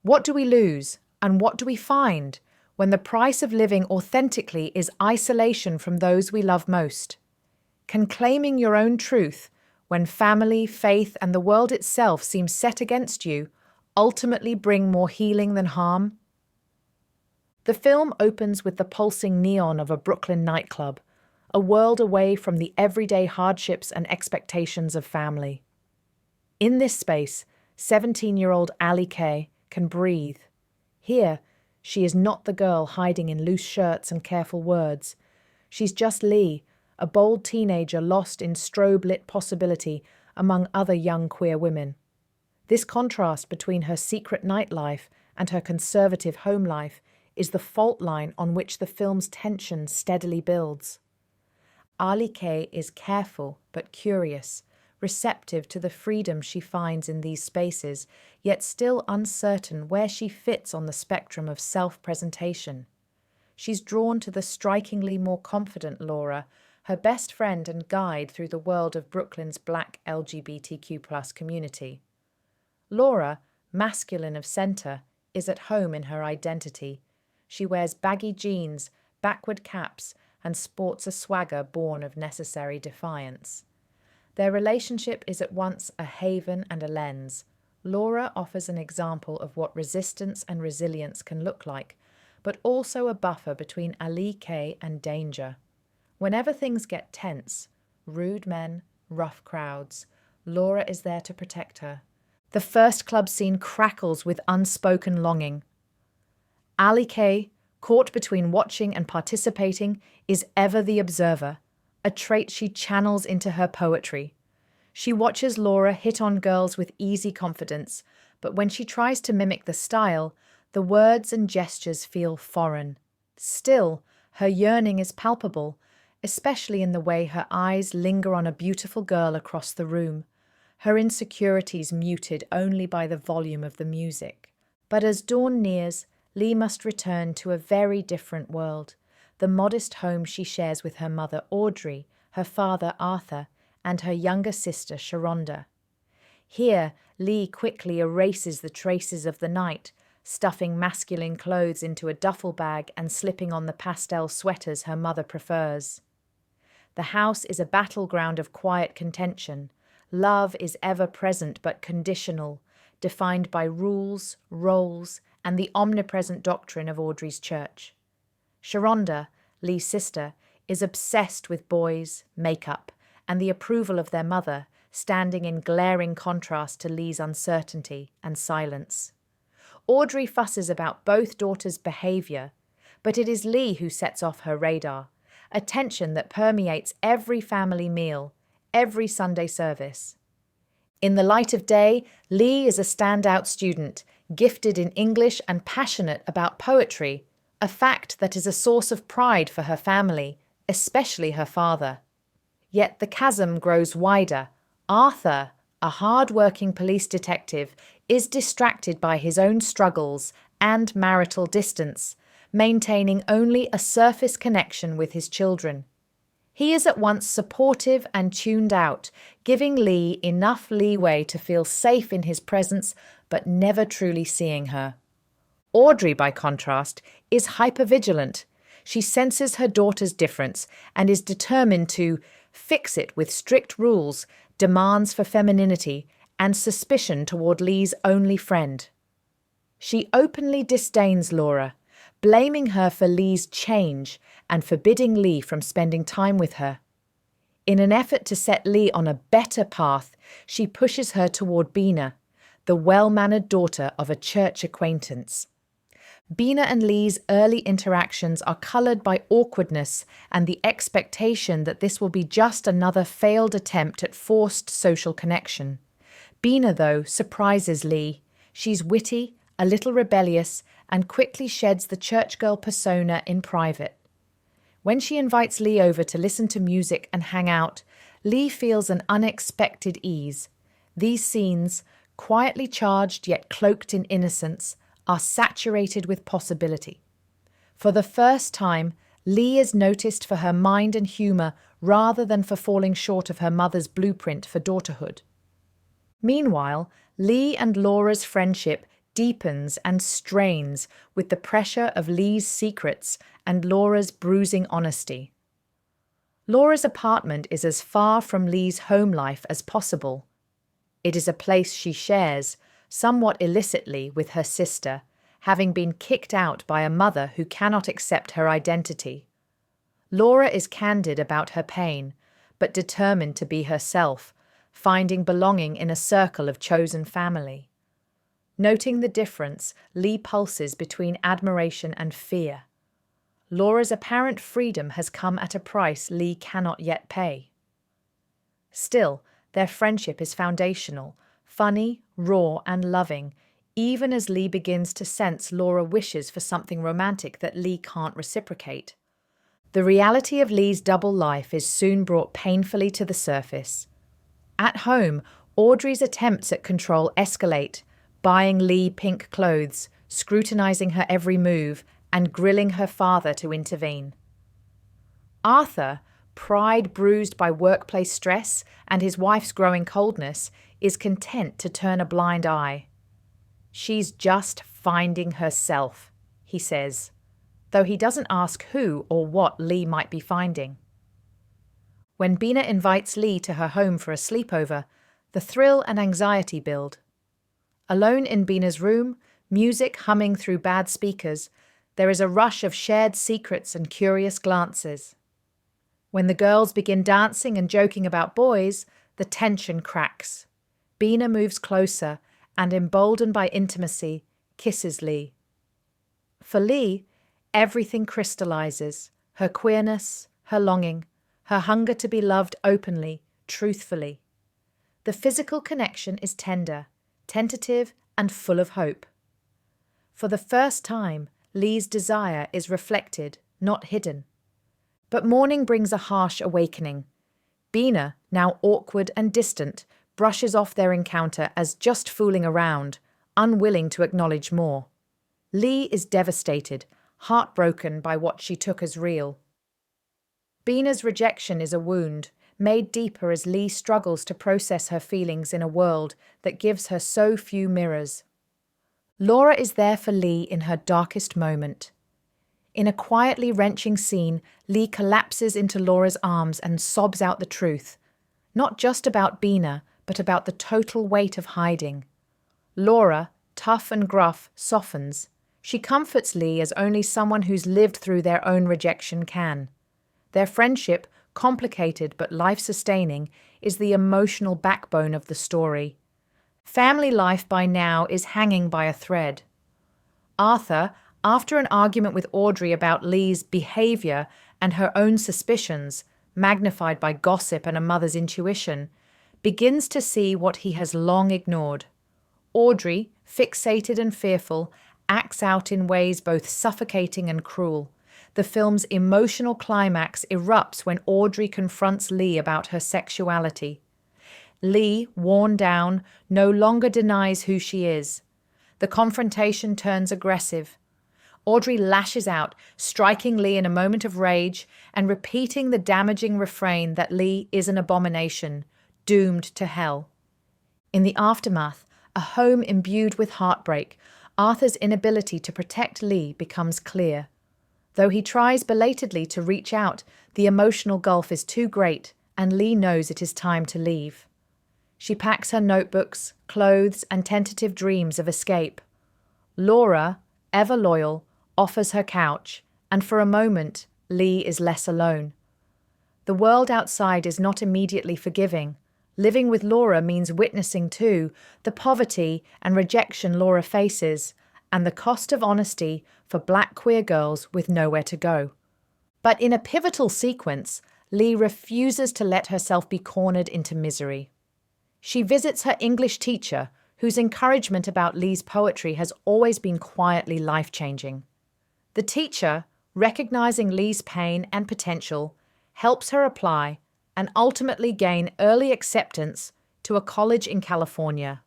What do we lose, and what do we find, when the price of living authentically is isolation from those we love most? Can claiming your own truth, when family, faith, and the world itself seem set against you, ultimately bring more healing than harm? The film opens with the pulsing neon of a Brooklyn nightclub, a world away from the everyday hardships and expectations of family. In this space, 17-year-old Allie Kay can breathe. Here, she is not the girl hiding in loose shirts and careful words. She's just Lee, a bold teenager lost in strobe-lit possibility among other young queer women. This contrast between her secret nightlife and her conservative home life is the fault line on which the film's tension steadily builds. Allie Kay is careful but curious, receptive to the freedom she finds in these spaces, yet still uncertain where she fits on the spectrum of self-presentation. She's drawn to the strikingly more confident Laura, her best friend and guide through the world of Brooklyn's Black LGBTQ+ community. Laura, masculine of center, is at home in her identity. She wears baggy jeans, backward caps, and sports a swagger born of necessary defiance. Their relationship is at once a haven and a lens. Laura offers an example of what resistance and resilience can look like, but also a buffer between Allie Kay and danger. Whenever things get tense, rude men, rough crowds, Laura is there to protect her. The first club scene crackles with unspoken longing. Allie Kay, caught between watching and participating, is ever the observer, a trait she channels into her poetry. She watches Laura hit on girls with easy confidence, but when she tries to mimic the style, the words and gestures feel foreign. Still, her yearning is palpable, especially in the way her eyes linger on a beautiful girl across the room, her insecurities muted only by the volume of the music. But as dawn nears, Lee must return to a very different world, the modest home she shares with her mother Audrey, her father Arthur, and her younger sister Sharonda. Here, Lee quickly erases the traces of the night, stuffing masculine clothes into a duffel bag and slipping on the pastel sweaters her mother prefers. The house is a battleground of quiet contention. Love is ever present but conditional, defined by rules, roles, and the omnipresent doctrine of Audrey's church. Sharonda, Lee's sister, is obsessed with boys, makeup, and the approval of their mother, standing in glaring contrast to Lee's uncertainty and silence. Audrey fusses about both daughters' behavior, but it is Lee who sets off her radar, a tension that permeates every family meal, every Sunday service. In the light of day, Lee is a standout student, gifted in English and passionate about poetry, a fact that is a source of pride for her family, especially her father. Yet the chasm grows wider. Arthur, a hard-working police detective, is distracted by his own struggles and marital distance, maintaining only a surface connection with his children. He is at once supportive and tuned out, giving Lee enough leeway to feel safe in his presence, but never truly seeing her. Audrey, by contrast, is hypervigilant. She senses her daughter's difference and is determined to fix it with strict rules, demands for femininity, and suspicion toward Lee's only friend. She openly disdains Laura, blaming her for Lee's change and forbidding Lee from spending time with her. In an effort to set Lee on a better path, she pushes her toward Bina, the well-mannered daughter of a church acquaintance. Bina and Lee's early interactions are colored by awkwardness and the expectation that this will be just another failed attempt at forced social connection. Bina, though, surprises Lee. She's witty, a little rebellious, and quickly sheds the church girl persona in private. When she invites Lee over to listen to music and hang out, Lee feels an unexpected ease. These scenes, quietly charged yet cloaked in innocence, are saturated with possibility. For the first time, Lee is noticed for her mind and humor rather than for falling short of her mother's blueprint for daughterhood. Meanwhile, Lee and Laura's friendship deepens and strains with the pressure of Lee's secrets and Laura's bruising honesty. Laura's apartment is as far from Lee's home life as possible. It is a place she shares, somewhat illicitly, with her sister, having been kicked out by a mother who cannot accept her identity. Laura is candid about her pain, but determined to be herself, finding belonging in a circle of chosen family. Noting the difference, Lee pulses between admiration and fear. Laura's apparent freedom has come at a price Lee cannot yet pay. Still, their friendship is foundational, funny, raw, and loving, even as Lee begins to sense Laura wishes for something romantic that Lee can't reciprocate. The reality of Lee's double life is soon brought painfully to the surface. At home, Audrey's attempts at control escalate, buying Lee pink clothes, scrutinizing her every move, and grilling her father to intervene. Arthur, pride bruised by workplace stress and his wife's growing coldness, is content to turn a blind eye. "She's just finding herself," he says, though he doesn't ask who or what Lee might be finding. When Bina invites Lee to her home for a sleepover, the thrill and anxiety build. Alone in Bina's room, music humming through bad speakers, there is a rush of shared secrets and curious glances. When the girls begin dancing and joking about boys, the tension cracks. Bina moves closer and, emboldened by intimacy, kisses Lee. For Lee, everything crystallizes: her queerness, her longing, her hunger to be loved openly, truthfully. The physical connection is tender, tentative, and full of hope. For the first time, Lee's desire is reflected, not hidden. But morning brings a harsh awakening. Bina, now awkward and distant, brushes off their encounter as just fooling around, unwilling to acknowledge more. Lee is devastated, heartbroken by what she took as real. Bina's rejection is a wound, made deeper as Lee struggles to process her feelings in a world that gives her so few mirrors. Laura is there for Lee in her darkest moment. In a quietly wrenching scene, Lee collapses into Laura's arms and sobs out the truth, not just about Bina, but about the total weight of hiding. Laura, tough and gruff, softens. She comforts Lee as only someone who's lived through their own rejection can. Their friendship, complicated but life-sustaining, is the emotional backbone of the story. Family life by now is hanging by a thread. Arthur, after an argument with Audrey about Lee's behavior and her own suspicions, magnified by gossip and a mother's intuition, begins to see what he has long ignored. Audrey, fixated and fearful, acts out in ways both suffocating and cruel. The film's emotional climax erupts when Audrey confronts Lee about her sexuality. Lee, worn down, no longer denies who she is. The confrontation turns aggressive. Audrey lashes out, striking Lee in a moment of rage and repeating the damaging refrain that Lee is an abomination, doomed to hell. In the aftermath, a home imbued with heartbreak, Arthur's inability to protect Lee becomes clear. Though he tries belatedly to reach out, the emotional gulf is too great, and Lee knows it is time to leave. She packs her notebooks, clothes, and tentative dreams of escape. Laura, ever loyal, offers her couch, and for a moment, Lee is less alone. The world outside is not immediately forgiving. Living with Laura means witnessing, too, the poverty and rejection Laura faces, and the cost of honesty for Black queer girls with nowhere to go. But in a pivotal sequence, Lee refuses to let herself be cornered into misery. She visits her English teacher, whose encouragement about Lee's poetry has always been quietly life-changing. The teacher, recognizing Lee's pain and potential, helps her apply and ultimately gain early acceptance to a college in California.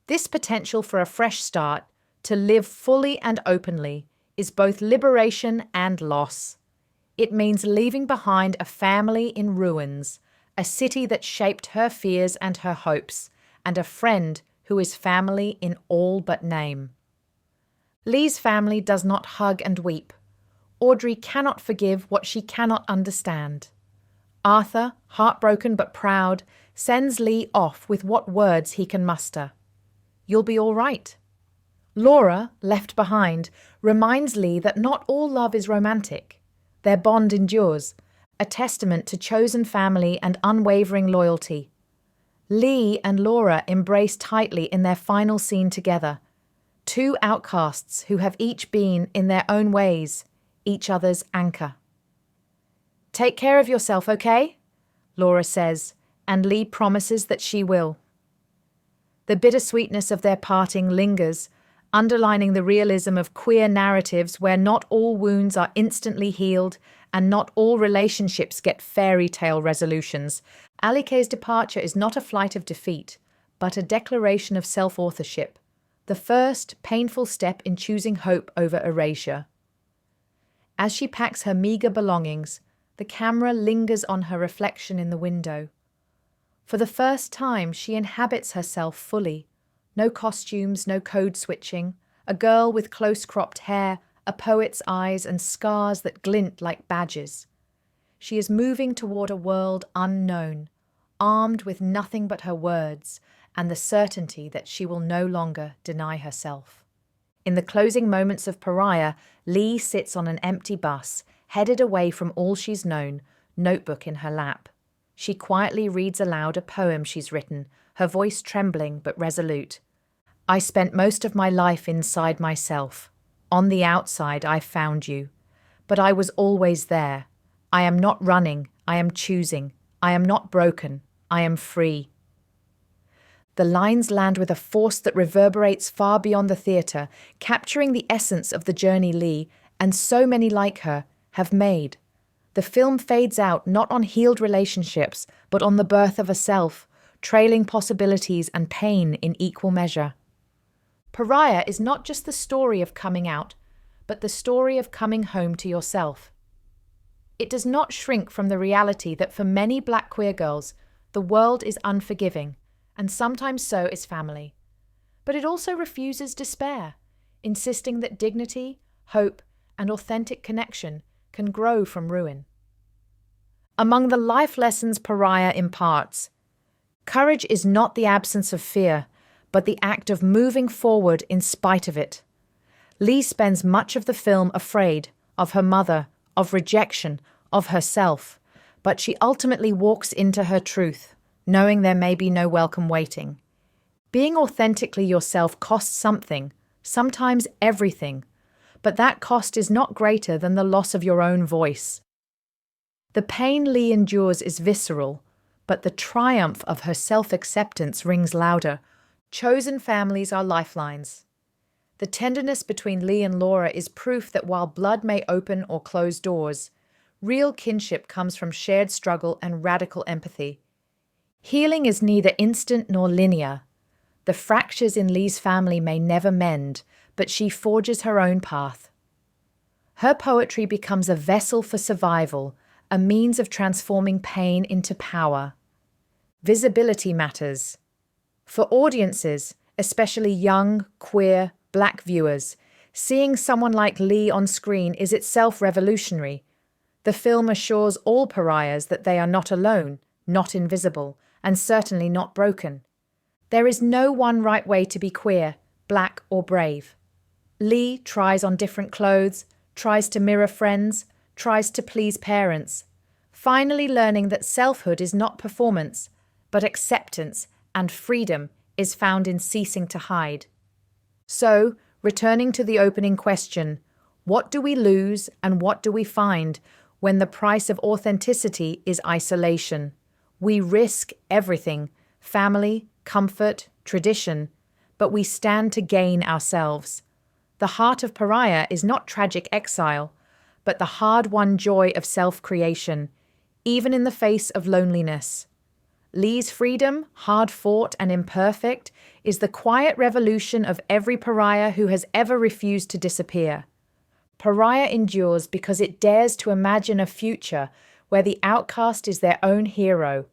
This potential for a fresh start, to live fully and openly, is both liberation and loss. It means leaving behind a family in ruins, a city that shaped her fears and her hopes, and a friend who is family in all but name. Lee's family does not hug and weep. Audrey cannot forgive what she cannot understand. Arthur, heartbroken but proud, sends Lee off with what words he can muster. You'll be all right. Laura, left behind, reminds Lee that not all love is romantic. Their bond endures, a testament to chosen family and unwavering loyalty. Lee and Laura embrace tightly in their final scene together, two outcasts who have each been, in their own ways, each other's anchor. Take care of yourself, okay? Laura says, and Lee promises that she will. The bittersweetness of their parting lingers, underlining the realism of queer narratives where not all wounds are instantly healed and not all relationships get fairy tale resolutions. Alike's departure is not a flight of defeat, but a declaration of self-authorship, the first painful step in choosing hope over erasure. As she packs her meager belongings, the camera lingers on her reflection in the window. For the first time, she inhabits herself fully. No costumes, no code switching, a girl with close-cropped hair, a poet's eyes and scars that glint like badges. She is moving toward a world unknown, armed with nothing but her words and the certainty that she will no longer deny herself. In the closing moments of Pariah, Lee sits on an empty bus, headed away from all she's known, notebook in her lap. She quietly reads aloud a poem she's written, her voice trembling but resolute. I spent most of my life inside myself. On the outside, I found you. But I was always there. I am not running, I am choosing. I am not broken, I am free. The lines land with a force that reverberates far beyond the theatre, capturing the essence of the journey Lee, and so many like her, have made. The film fades out not on healed relationships, but on the birth of a self, trailing possibilities and pain in equal measure. Pariah is not just the story of coming out, but the story of coming home to yourself. It does not shrink from the reality that for many Black queer girls, the world is unforgiving, and sometimes so is family. But it also refuses despair, insisting that dignity, hope, and authentic connection can grow from ruin. Among the life lessons Pariah imparts, courage is not the absence of fear, but the act of moving forward in spite of it. Lee spends much of the film afraid of her mother, of rejection, of herself, but she ultimately walks into her truth, knowing there may be no welcome waiting. Being authentically yourself costs something, sometimes everything, but that cost is not greater than the loss of your own voice. The pain Lee endures is visceral, but the triumph of her self-acceptance rings louder. Chosen families are lifelines. The tenderness between Lee and Laura is proof that while blood may open or close doors, real kinship comes from shared struggle and radical empathy. Healing is neither instant nor linear. The fractures in Lee's family may never mend, but she forges her own path. Her poetry becomes a vessel for survival, a means of transforming pain into power. Visibility matters. For audiences, especially young, queer, Black viewers, seeing someone like Lee on screen is itself revolutionary. The film assures all pariahs that they are not alone, not invisible, and certainly not broken. There is no one right way to be queer, Black, or brave. Lee tries on different clothes, tries to mirror friends, tries to please parents, finally learning that selfhood is not performance, but acceptance and freedom is found in ceasing to hide. So, returning to the opening question, what do we lose and what do we find when the price of authenticity is isolation? We risk everything, family, comfort, tradition, but we stand to gain ourselves. The heart of Pariah is not tragic exile, but the hard-won joy of self-creation, even in the face of loneliness. Lee's freedom, hard-fought and imperfect, is the quiet revolution of every pariah who has ever refused to disappear. Pariah endures because it dares to imagine a future where the outcast is their own hero,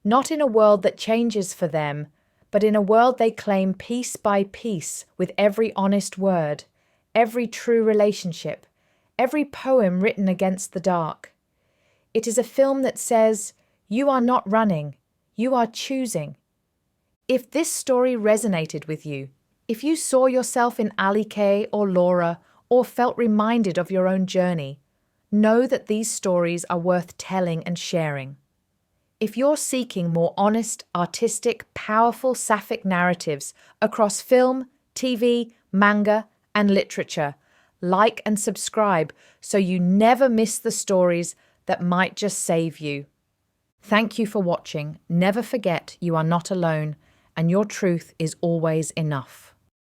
not in a world that changes for them, but in a world they claim piece by piece with every honest word, every true relationship, every poem written against the dark. It is a film that says, you are not running, you are choosing. If this story resonated with you, if you saw yourself in Ali Kay or Laura, or felt reminded of your own journey, know that these stories are worth telling and sharing. If you're seeking more honest, artistic, powerful Sapphic narratives across film, TV, manga, and literature, like and subscribe so you never miss the stories that might just save you. Thank you for watching. Never forget you are not alone, and your truth is always enough.